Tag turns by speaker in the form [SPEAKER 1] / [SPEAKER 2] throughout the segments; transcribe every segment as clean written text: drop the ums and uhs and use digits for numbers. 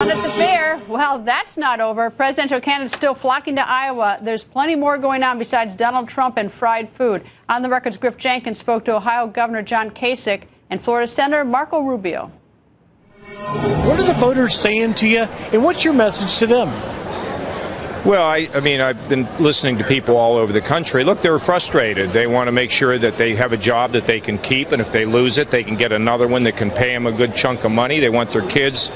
[SPEAKER 1] At the fair, well, that's not over. Presidential candidates still flocking to Iowa. There's plenty more going on besides Donald Trump and fried food. On the record's Griff Jenkins spoke to Ohio Governor John Kasich and Florida Senator Marco Rubio.
[SPEAKER 2] What are the voters saying to you, and what's your message to them?
[SPEAKER 3] Well, I mean, I've been listening to people all over the country. Look, they're frustrated. They want to make sure that they have a job that they can keep, and if they lose it, they can get another one that can pay them a good chunk of money. They want their kids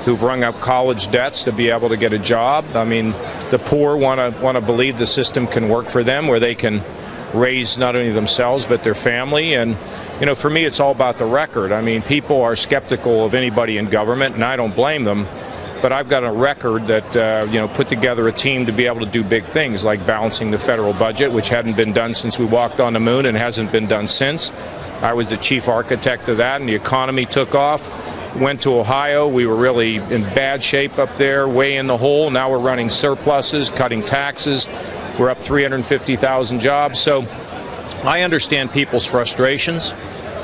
[SPEAKER 3] who've rung up college debts to be able to get a job. I mean, the poor want to believe the system can work for them, where they can raise not only themselves but their family. And you know, for me, it's all about the record. I mean, people are skeptical of anybody in government, and I don't blame them. But I've got a record that you know, put together a team to be able to do big things like balancing the federal budget, which hadn't been done since we walked on the moon and hasn't been done since. I was the chief architect of that, and the economy took off. Went to Ohio. We were really in bad shape up there, way in the hole. Now we're running surpluses, cutting taxes. We're up 350,000 jobs. So I understand people's frustrations,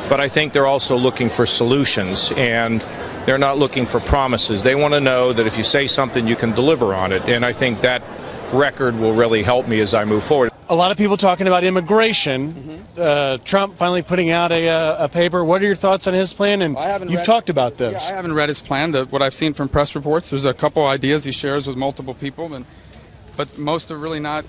[SPEAKER 3] but I think they're also looking for solutions, and they're not looking for promises. They want to know that if you say something, you can deliver on it. And I think that record will really help me as I move forward.
[SPEAKER 2] A lot of people talking about immigration. Trump finally putting out a paper. What are your thoughts on his plan? And you've talked about this.
[SPEAKER 4] Yeah, I haven't read his plan. What I've seen from press reports, there's a couple ideas he shares with multiple people, but most are really not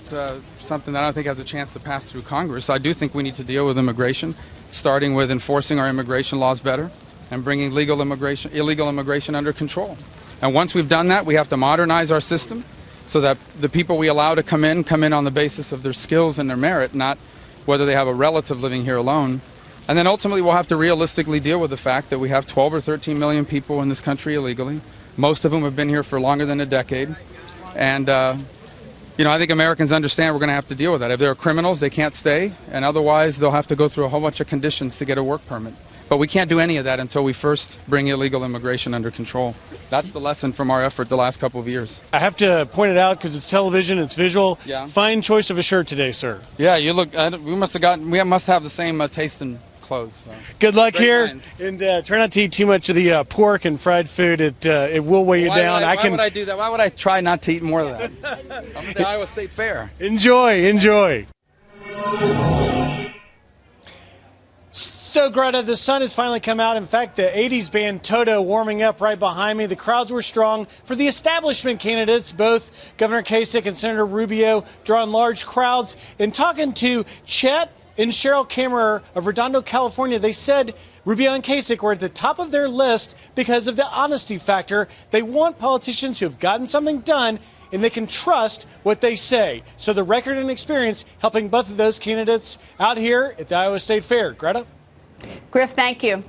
[SPEAKER 4] something that I don't think has a chance to pass through Congress. I do think we need to deal with immigration, starting with enforcing our immigration laws better and bringing illegal immigration under control. And once we've done that, we have to modernize our system so that the people we allow to come in on the basis of their skills and their merit, not whether they have a relative living here alone. And then ultimately we'll have to realistically deal with the fact that we have 12 or 13 million people in this country illegally, most of whom have been here for longer than a decade. And you know, I think Americans understand we're going to have to deal with that. If they're criminals, they can't stay, and otherwise they'll have to go through a whole bunch of conditions to get a work permit. But we can't do any of that until we first bring illegal immigration under control. That's the lesson from our effort the last couple of years.
[SPEAKER 2] I have to point it out because it's television, it's visual.
[SPEAKER 4] Yeah.
[SPEAKER 2] Fine choice of a shirt today, sir.
[SPEAKER 4] Yeah, you look. We must have the same taste in clothes. So.
[SPEAKER 2] Good luck
[SPEAKER 4] Great
[SPEAKER 2] here,
[SPEAKER 4] minds.
[SPEAKER 2] and try not to eat too much of the pork and fried food. It will weigh you down.
[SPEAKER 4] Why would I do that? Why would I try not to eat more of that? I'm at the Iowa State Fair.
[SPEAKER 2] Enjoy. So, Greta, the sun has finally come out. In fact, the 80s band Toto warming up right behind me. The crowds were strong for the establishment candidates. Both Governor Kasich and Senator Rubio drawing large crowds. In talking to Chet and Cheryl Kammerer of Redondo, California, they said Rubio and Kasich were at the top of their list because of the honesty factor. They want politicians who have gotten something done, and they can trust what they say. So the record and experience helping both of those candidates out here at the Iowa State Fair. Greta?
[SPEAKER 1] Griff, thank you.